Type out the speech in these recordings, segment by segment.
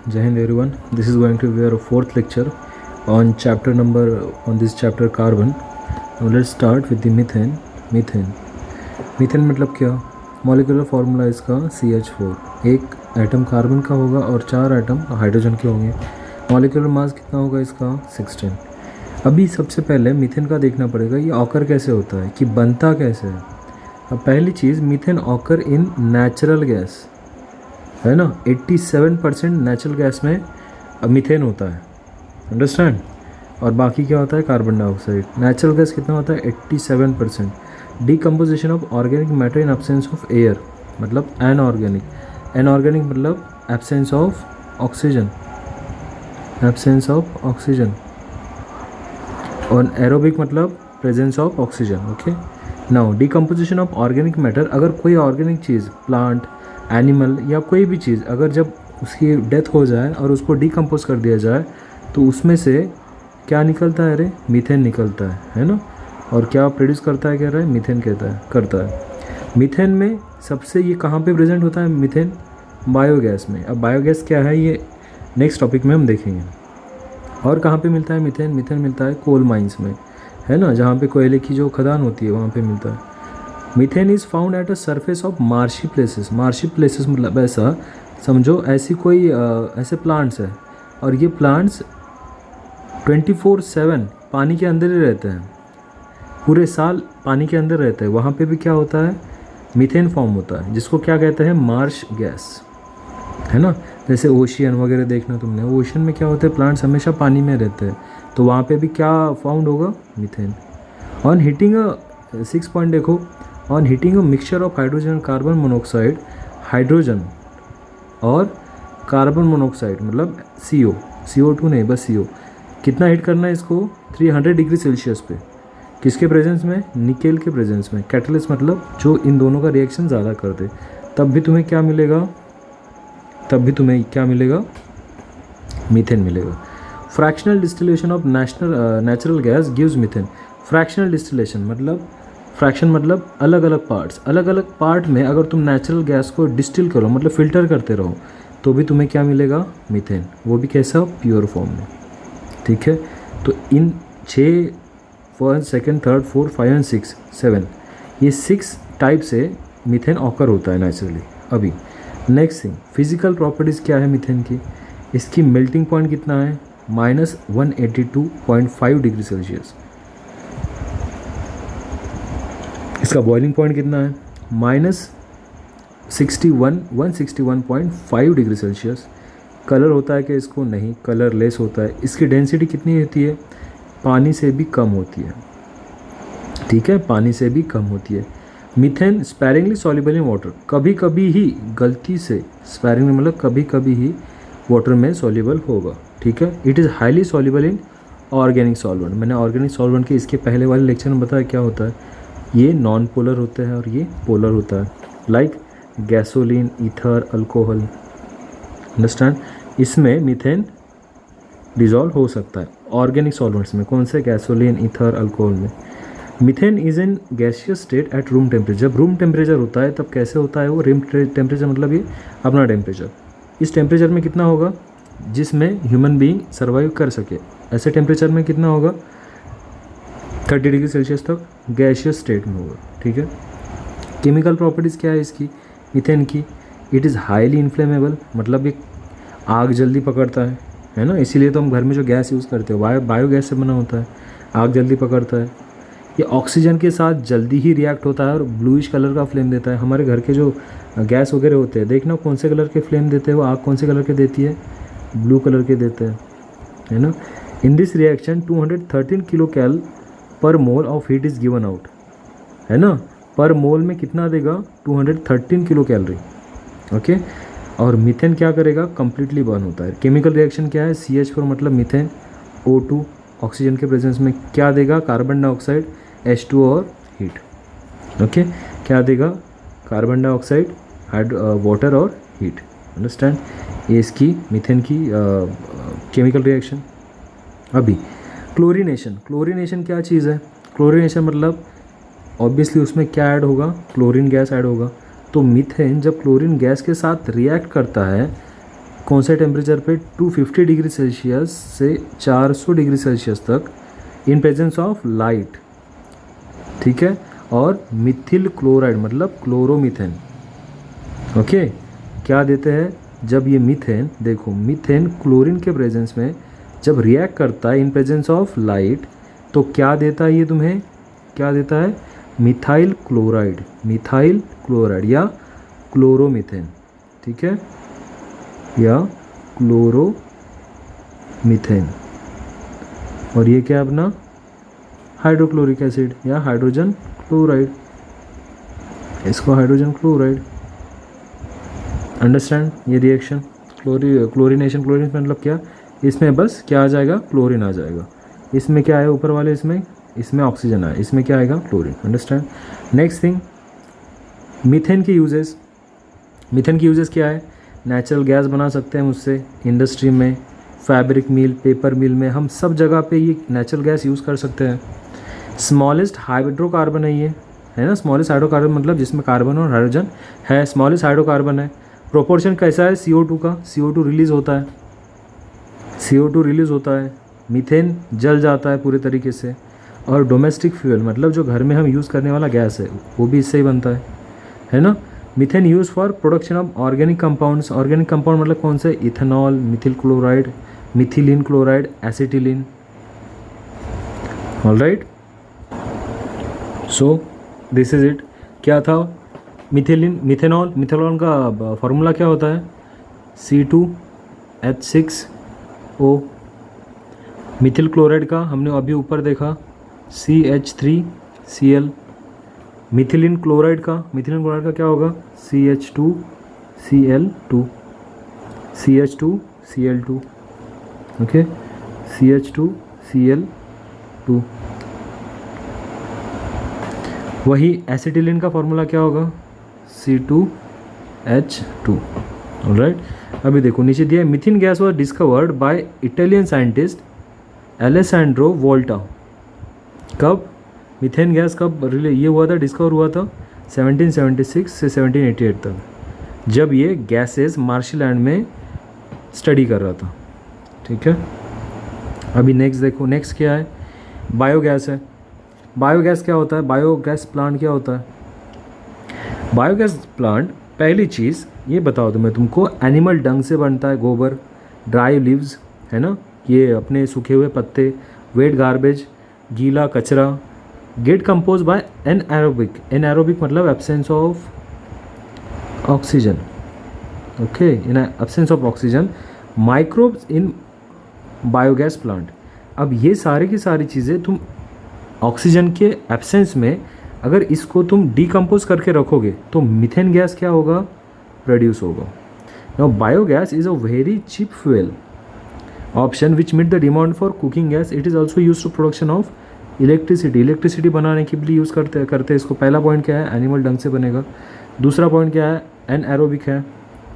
Jai Hind everyone. This is going to be our fourth lecture on this chapter carbon. Now let's start with the methane. Methane मतलब क्या? Molecular formula इसका CH4. एक atom carbon का होगा और 4 atom hydrogen के होंगे. Molecular mass कितना होगा इसका 16. अभी सबसे पहले मीथेन का देखना पड़ेगा ये ऑकर कैसे होता है, कि बनता कैसे है. अब पहली चीज़, methane occur in natural gas है ना. 87% नेचुरल गैस में मीथेन होता है, अंडरस्टैंड. और बाकी क्या होता है, कार्बन डाइऑक्साइड. नेचुरल गैस कितना होता है 87%. Decomposition of organic matter in absence of air मतलब एनऑर्गेनिक मतलब एब्सेंस ऑफ ऑक्सीजन. और एरोबिक मतलब presence of oxygen. Okay. Now decomposition of organic matter, अगर कोई ऑर्गेनिक चीज़, प्लांट, एनिमल या कोई भी चीज़, अगर जब उसकी डेथ हो जाए और उसको डीकम्पोज कर दिया जाए तो उसमें से क्या निकलता है, अरे मीथेन निकलता है ना. और क्या प्रोड्यूस करता है, कह रहा है मीथेन करता है. मीथेन में सबसे ये कहाँ पे प्रेजेंट होता है मीथेन, बायोगैस में. अब बायोगैस क्या है ये नेक्स्ट टॉपिक में हम देखेंगे. और कहाँ पे मिलता है मीथेन मिलता है कोल माइंस में, है ना, जहाँ पे कोयले की जो खदान होती है वहाँ पे मिलता है. Methane is found at a surface of marshy places मतलब ऐसा समझो, ऐसी कोई ऐसे प्लांट्स है और ये प्लांट्स 24/7 पानी के अंदर ही रहते हैं, पूरे साल पानी के अंदर रहते हैं. वहाँ पे भी क्या होता है, मीथेन फॉर्म होता है, जिसको क्या कहते हैं, मार्श गैस, है ना. जैसे ओशियन वगैरह देखना तुमने, ओशियन में क्या होता है, प्लांट्स हमेशा पानी में रहते हैं, तो वहाँ पे भी क्या फाउंड होगा, मीथेन. ऑन हीटिंग 6 पॉइंट देखो. On heating a mixture of hydrogen and carbon monoxide, hydrogen और कार्बन मोनोऑक्साइड मतलब CO2 नहीं, बस CO. कितना हीट करना है इसको, 300 डिग्री सेल्सियस पे. किसके प्रेजेंस में, निकेल के प्रेजेंस में. कैटलिस्ट मतलब जो इन दोनों का रिएक्शन ज़्यादा कर दे, तब भी तुम्हें क्या मिलेगा, मीथेन मिलेगा. Fractional distillation of natural gas gives methane. Fractional distillation मतलब अलग अलग पार्ट में अगर तुम नेचुरल गैस को डिस्टिल करो मतलब फ़िल्टर करते रहो तो भी तुम्हें क्या मिलेगा, मीथेन. वो भी कैसा, प्योर फॉर्म में. ठीक है. तो इन 6 1st 2nd 3rd 4th 5 and 6 7 ये 6 टाइप से मीथेन ऑकर होता है नेचुरली. अभी नेक्स्ट थिंग, फिजिकल प्रॉपर्टीज़ क्या है मीथेन की. इसकी मेल्टिंग पॉइंट कितना है, -182.5 डिग्री सेल्सियस. इसका बॉइलिंग पॉइंट कितना है, -161.5 डिग्री सेल्सियस. कलर होता है कि इसको नहीं, कलरलेस होता है. इसकी डेंसिटी कितनी होती है, पानी से भी कम होती है. ठीक है, पानी से भी कम होती है. Methane sparingly soluble in water, कभी कभी ही गलती से, स्पैरिंगली मतलब कभी कभी ही वाटर में सॉल्युबल होगा. ठीक है. It is highly soluble in organic solvent. मैंने ऑर्गेनिक सॉल्वेंट के इसके पहले वाले लेक्चर में बताया क्या होता है. ये नॉन पोलर होते हैं और ये पोलर होता है, like gasoline, ether, alcohol. Understand. इसमें मीथेन डिजॉल्व हो सकता है ऑर्गेनिक सॉल्वेंट्स में. कौन से, गैसोलीन, ईथर, अल्कोहल में. Methane is in gaseous state at room temperature. जब रूम टेम्परेचर होता है तब कैसे होता है वो, रूम टेम्परेचर मतलब ये अपना टेम्परेचर. इस टेम्परेचर में कितना होगा जिसमें ह्यूमन बीइंग सर्वाइव कर सके, ऐसे टेम्परेचर में कितना होगा, 30 डिग्री सेल्सियस तक गैसियस स्टेट में होगा. ठीक है. केमिकल प्रॉपर्टीज़ क्या है इसकी, मीथेन की. इट इज़ हाईली इन्फ्लेमेबल मतलब ये आग जल्दी पकड़ता है ना. इसीलिए तो हम घर में जो गैस यूज़ करते हो बायोगैस से बना होता है, आग जल्दी पकड़ता है. ये ऑक्सीजन के साथ जल्दी ही रिएक्ट होता है और ब्लूइश कलर का फ्लेम देता है. हमारे घर के जो गैस वगैरह होते हैं देखना कौन से कलर के फ्लेम देते हैं, वो आग कौन से कलर के देती है, ब्लू कलर के देते हैं, है ना. इन दिस रिएक्शन 213 किलो कैल पर mole of heat is given out, है ना. पर मोल में कितना देगा, 213 किलो कैलोरी. ओके. और मीथेन क्या करेगा, कंप्लीटली बर्न होता है. केमिकल रिएक्शन क्या है, CH4 मतलब मीथेन, O2 ऑक्सीजन के प्रेजेंस में क्या देगा, कार्बन डाइऑक्साइड, H2 और हीट. ओके. क्या देगा, कार्बन डाइऑक्साइड, वाटर और हीट. अंडरस्टैंड. ये इसकी मीथेन की केमिकल रिएक्शन. अभी क्लोरीनेशन क्या चीज़ है, क्लोरीनेशन मतलब ऑब्वियसली उसमें क्या ऐड होगा, क्लोरीन गैस ऐड होगा. तो मीथेन जब क्लोरीन गैस के साथ रिएक्ट करता है कौन से टेम्परेचर पे 250 डिग्री सेल्सियस से 400 डिग्री सेल्सियस तक इन प्रेजेंस ऑफ लाइट, ठीक है, और मिथिल क्लोराइड मतलब क्लोरोमीथेन। ओके, क्या देते हैं जब ये मीथेन, देखो मीथेन क्लोरीन के प्रेजेंस में जब रिएक्ट करता है इन प्रेजेंस ऑफ लाइट तो क्या देता है, ये तुम्हें क्या देता है, मिथाइल क्लोराइड, मिथाइल क्लोराइड या क्लोरोमीथेन, ठीक है, या क्लोरोमीथेन। और ये क्या अपना हाइड्रोक्लोरिक एसिड या हाइड्रोजन क्लोराइड, इसको हाइड्रोजन क्लोराइड। अंडरस्टैंड ये रिएक्शन क्लोरीनेशन, क्लोरीन मतलब क्या, इसमें बस क्या आ जाएगा, क्लोरीन आ जाएगा। इसमें क्या है ऊपर वाले, इसमें ऑक्सीजन आया, इसमें क्या आएगा, chlorine. Understand. Next thing, methane के यूजेस। मीथेन की यूजेस क्या है, नेचुरल गैस बना सकते हैं उससे, इंडस्ट्री में, फैब्रिक मिल, पेपर मिल में, हम सब जगह पे ये नेचुरल गैस यूज़ कर सकते हैं। स्मॉलेस्ट हाइड्रोकार्बन है ये, है ना, स्मॉलेस्ट हाइड्रोकार्बन मतलब जिसमें कार्बन और हाइड्रोजन है, स्मॉलेस्ट हाइड्रोकार्बन है। प्रोपोर्शन कैसा है CO2 का, CO2 रिलीज़ होता है, CO2 रिलीज़ होता है, मीथेन जल जाता है पूरे तरीके से। और डोमेस्टिक फ्यूल मतलब जो घर में हम यूज़ करने वाला गैस है वो भी इससे ही बनता है ना। Methane use for production of organic compounds. Organic compound मतलब कौन से, ethanol, Mithil chloride, methylene chloride, acetylene. Alright, so this is it. क्या था, मिथिलीन, मिथेनॉल, मिथेनॉल का फॉर्मूला क्या होता है, C2H6O। मिथिल क्लोराइड का हमने अभी ऊपर देखा, CH3Cl। मिथिलीन क्लोराइड का क्या होगा, CH2Cl2, CH2Cl2, ओके, CH2Cl2। वही एसिटिलीन का फॉर्मूला क्या होगा, C2H2। ऑलराइट, अभी देखो नीचे दिया है, methane gas was discovered by Italian scientist Alessandro Volta. कब, मीथेन गैस कब ये हुआ था, डिस्कवर हुआ था 1776 से 1788 तक, जब ये गैसेस मार्शलैंड में स्टडी कर रहा था, ठीक है। अभी नेक्स्ट देखो, नेक्स्ट क्या है, बायोगैस है। बायोगैस क्या होता है, बायोगैस प्लांट क्या होता है। बायोगैस प्लांट, पहली चीज़ ये बताओ तो मैं तुमको, एनिमल डंग से बनता है, गोबर, ड्राई लीव्स, है ना, ये अपने सूखे हुए पत्ते, वेट गार्बेज, गीला कचरा, get compose by anaerobic. Anaerobic मतलब absence of oxygen, okay, in absence of oxygen, microbes in biogas plant. अब ये सारी की सारी चीज़ें तुम ऑक्सीजन के एब्सेंस में अगर इसको तुम डीकम्पोज करके रखोगे तो मीथेन गैस क्या होगा, प्रोड्यूस होगा। Now biogas is a very cheap fuel option which meet the demand for cooking gas. It is also use to production of electricity. Electricity बनाने के लिए यूज़ करते इसको। पहला पॉइंट क्या है, एनिमल डंग से बनेगा। दूसरा पॉइंट क्या है, एनएरोबिक है।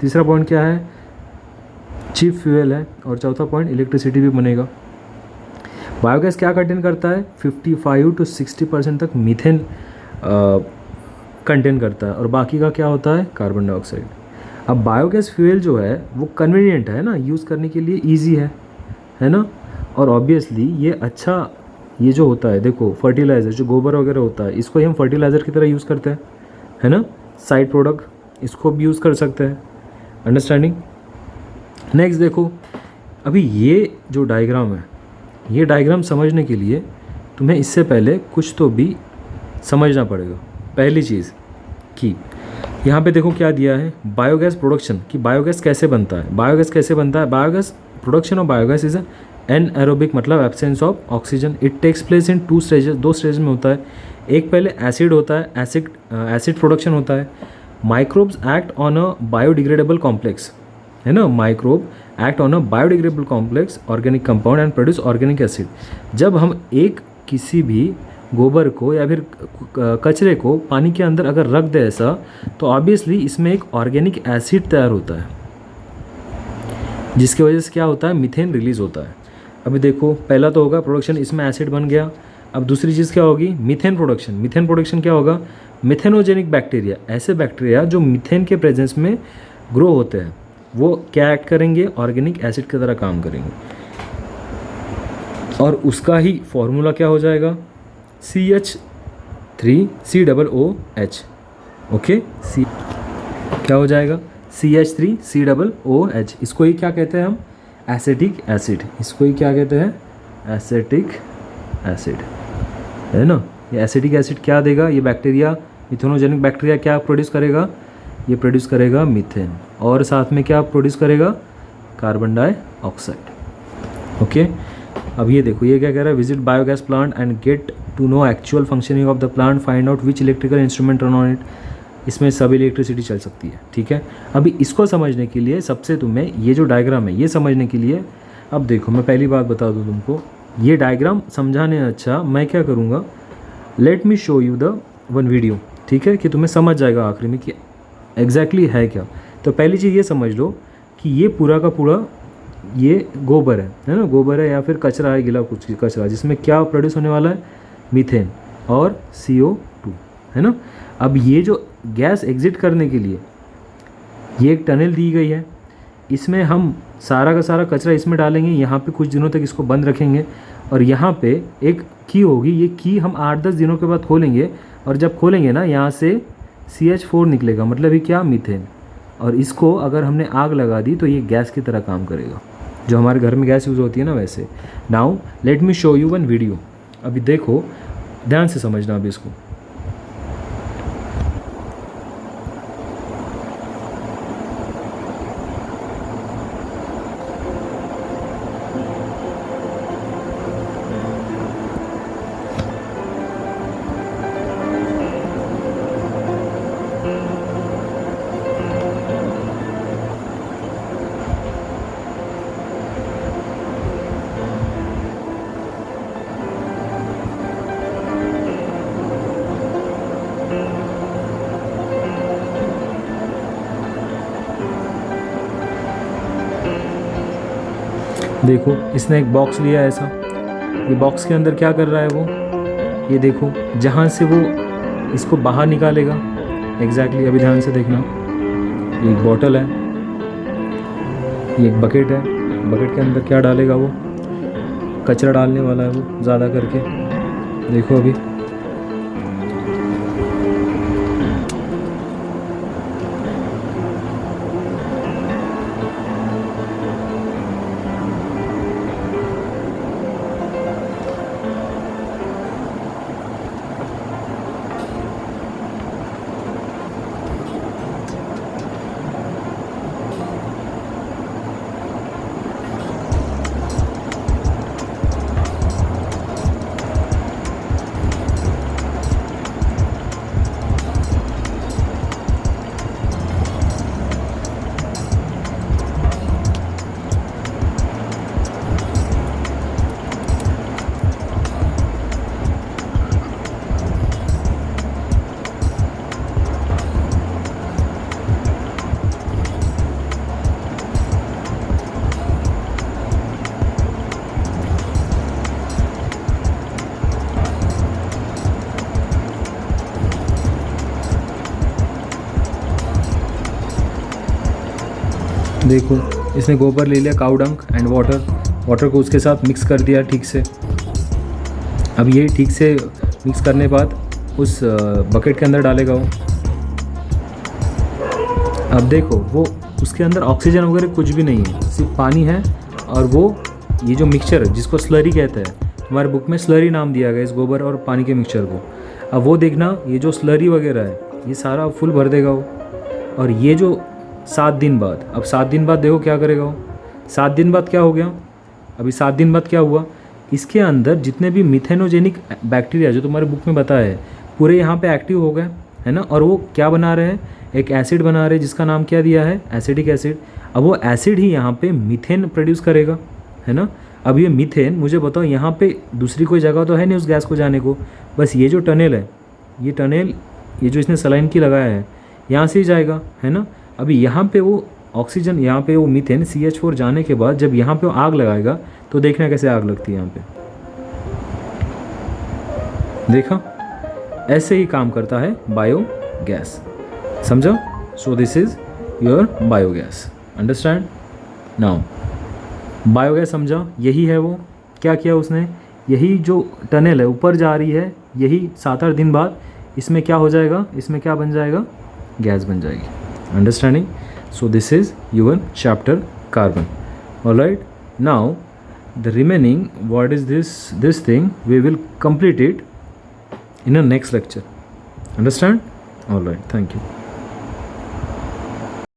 तीसरा पॉइंट क्या है, चीप फ्यूल है। और चौथा पॉइंट, इलेक्ट्रिसिटी भी बनेगा। बायोगैस क्या कंटेन करता है, 55 to 60% तक मीथेन कंटेन करता है, और बाकी का क्या होता है, कार्बन डाइऑक्साइड। अब बायोगैस फ्यूल जो है वो कन्वीनियंट है ना, यूज़ करने के लिए ईजी है ना, और ऑब्वियसली ये अच्छा, ये जो होता है देखो, फर्टिलाइज़र जो गोबर वगैरह होता है, इसको ही हम फर्टिलाइज़र की तरह यूज़ करते हैं, है ना, साइड प्रोडक्ट, इसको भी यूज़ कर सकते हैं। अंडरस्टैंडिंग। नेक्स्ट देखो, अभी ये जो डायग्राम है, ये डायग्राम समझने के लिए तुम्हें इससे पहले कुछ तो भी समझना पड़ेगा। पहली चीज़ कि यहाँ पे देखो क्या दिया है, बायोगैस प्रोडक्शन, कि बायोगैस कैसे बनता है। बायोगैस कैसे बनता है, biogas production of biogas is anaerobic मतलब absence of oxygen. It takes place in 2 stages, 2 stage में होता है। एक पहले एसिड होता है, एसिड प्रोडक्शन होता है। Microbes act on a biodegradable complex, है ना, microbe act on a biodegradable complex organic compound and produce organic acid. जब हम एक किसी भी गोबर को या फिर कचरे को पानी के अंदर अगर रख दे ऐसा, तो ऑब्वियसली इसमें एक ऑर्गेनिक एसिड तैयार होता है, जिसकी वजह से क्या होता है, मीथेन रिलीज होता है। अभी देखो, पहला तो होगा प्रोडक्शन, इसमें एसिड बन गया। अब दूसरी चीज़ क्या होगी, मीथेन प्रोडक्शन। मीथेन प्रोडक्शन क्या होगा, मिथेनोजेनिक बैक्टीरिया, ऐसे बैक्टीरिया जो मीथेन के प्रेजेंस में ग्रो होते हैं, वो क्या एक्ट करेंगे, ऑर्गेनिक एसिड की तरह काम करेंगे। और उसका ही फॉर्मूला क्या हो जाएगा, CH3COOH। ओके, सी क्या हो जाएगा, CH3COOH। इसको ही क्या कहते हैं हम, एसिटिक एसिड। इसको ही क्या कहते हैं, एसिटिक एसिड, है ना। ये एसिटिक एसिड क्या देगा, ये बैक्टीरिया, मिथेनोजेनिक बैक्टीरिया क्या प्रोड्यूस करेगा, ये प्रोड्यूस करेगा मीथेन, और साथ में क्या प्रोड्यूस करेगा, कार्बन डाइऑक्साइड। ओके, अब ये देखो, ये क्या कह रहा है, visit biogas plant and get to know actual functioning of the plant, find out which electrical instrument run on it. इसमें सब इलेक्ट्रिसिटी चल सकती है, ठीक है। अभी इसको समझने के लिए सबसे तुम्हें ये जो डायग्राम है ये समझने के लिए, अब देखो मैं पहली बात बता दूँ तुमको, ये डायग्राम समझाने अच्छा मैं क्या करूँगा, let me show you the one video, ठीक है, कि तुम्हें समझ जाएगा आखिरी में कि एग्जैक्टली है क्या। तो पहली चीज़ ये समझ लो कि ये पूरा का पूरा ये गोबर है ना, गोबर है या फिर कचरा है, गिला कुछ कचरा, जिसमें क्या प्रोड्यूस होने वाला है, मीथेन और CO2, है ना। अब ये जो गैस एग्जिट करने के लिए ये एक टनल दी गई है, इसमें हम सारा का सारा कचरा इसमें डालेंगे, यहाँ पे कुछ दिनों तक इसको बंद रखेंगे, और यहाँ पे एक की होगी, ये की हम 8-10 दिनों के बाद खोलेंगे, और जब खोलेंगे ना यहाँ से CH4 निकलेगा, मतलब ये क्या, मीथेन। और इसको अगर हमने आग लगा दी तो ये गैस की तरह काम करेगा, जो हमारे घर में गैस यूज़ होती है ना वैसे। Now let me show you one video. अभी देखो, ध्यान से समझना अभी इसको। देखो, इसने एक बॉक्स लिया ऐसा, ये बॉक्स के अंदर क्या कर रहा है वो, ये देखो, जहाँ से वो इसको बाहर निकालेगा एग्जैक्टली, अभी ध्यान से देखना, ये एक बॉटल है, ये एक बकेट है, बकेट के अंदर क्या डालेगा वो, कचरा डालने वाला है वो ज़्यादा करके, देखो अभी। देखो, इसने गोबर ले लिया, काऊ डंक एंड वाटर को उसके साथ मिक्स कर दिया ठीक से। अब ये ठीक से मिक्स करने के बाद उस बकेट के अंदर डालेगा वो। अब देखो, वो उसके अंदर ऑक्सीजन वगैरह कुछ भी नहीं है, सिर्फ पानी है, और वो ये जो मिक्सचर है जिसको स्लरी कहते हैं, हमारे बुक में स्लरी नाम दिया गया इस गोबर और पानी के मिक्सचर को। अब वो देखना, ये जो स्लरी वगैरह है ये सारा फुल भर देगा वो। और ये जो 7 दिन बाद, अब 7 दिन बाद देखो क्या करेगा वो। 7 दिन बाद क्या हो गया, अभी 7 दिन बाद क्या हुआ, इसके अंदर जितने भी मिथेनोजेनिक बैक्टीरिया जो तुम्हारे बुक में बताया है पूरे यहाँ पे एक्टिव हो गए, है ना। और वो क्या बना रहे हैं, एक एसिड बना रहे हैं जिसका नाम क्या दिया है, एसिडिक एसिड। अब वो एसिड ही यहाँ पे मीथेन प्रोड्यूस करेगा, है ना। अब ये मीथेन, मुझे बताओ यहाँ पे दूसरी कोई जगह तो है नहीं उस गैस को जाने को, बस ये जो टनल है, ये टनल, ये जो इसने सलाइन की लगाया है यहाँ से ही जाएगा, है ना। अभी यहाँ पे वो ऑक्सीजन, यहाँ पे वो मीथेन CH4 जाने के बाद जब यहाँ पे वो आग लगाएगा तो देखना कैसे आग लगती है यहाँ पे, देखा। ऐसे ही काम करता है बायोगैस, समझा। सो this is your biogas, understand now. Biogas समझा, यही है वो, क्या किया उसने, यही जो टनल है ऊपर जा रही है, यही 7-8 दिन बाद इसमें क्या हो जाएगा, इसमें क्या बन जाएगा, गैस बन जाएगी। Understanding. So this is your chapter carbon. Alright, now the remaining what is this thing we will complete it in a next lecture. Understand? All right, thank you.